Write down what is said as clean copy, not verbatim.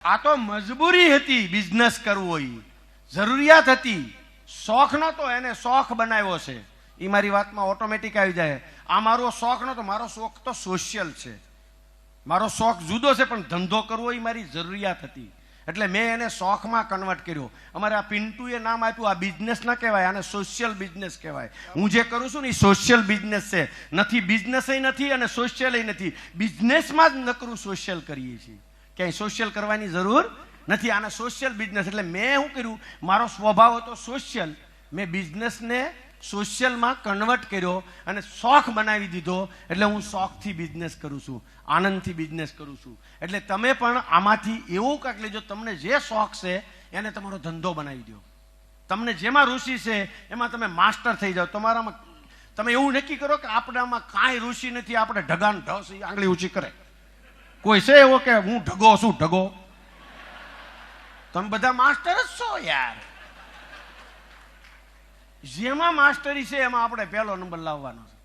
આ તો મજબૂરી હતી, બિઝનેસ કરવો એ જરૂરિયાત હતી, શોખ નતો, એને શોખ બનાવ્યો છે. એ મારી વાતમાં ઓટોમેટિક આવી જાય. આ મારો શોખ નતો, મારો શોખ તો સોશિયલ છે. મારો શોખ જુદો છે, પણ ધંધો કરવો એ મારી જરૂરિયાત હતી, એટલે મેં એને શોખમાં કન્વર્ટ કર્યો. અમારે આ પિન્ટુએ નામ આપ્યું, આ બિઝનેસ ના કહેવાય, આને સોશિયલ બિઝનેસ કહેવાય. હું જે કરું છું ને એ સોશિયલ બિઝનેસ છે, નથી બિઝનેસ નથી અને સોશિયલ નથી. બિઝનેસમાં જ નકરું સોશિયલ કરીએ છીએ, ક્યાંય સોશિયલ કરવાની જરૂર નથી. આને સોશિયલ બિઝનેસ. એટલે મેં શું કર્યું, મારો સ્વભાવ હતો સોશિયલ, મેં બિઝનેસને સોશિયલમાં કન્વર્ટ કર્યો અને શોખ બનાવી દીધો. એટલે હું શોખથી બિઝનેસ કરું છું, આનંદથી બિઝનેસ કરું છું. એટલે તમે પણ આમાંથી એવું કાંઈક લેજો, તમને જે શોખ છે એને તમારો ધંધો બનાવી દો. તમને જેમાં રુચિ છે એમાં તમે માસ્ટર થઈ જાઓ. તમારામાં તમે એવું નક્કી કરો કે આપણામાં કાંઈ રુચિ નથી, આપણે ઢગાન ઢસ આંગળી ઊંચી કરે. કોઈ છે એવો કે હું ઢગો છું? ઢગો તમે બધા માસ્ટર જ છો યાર. જેમાં માસ્ટરી છે એમાં આપણે પહેલો નંબર લાવવાનો છે.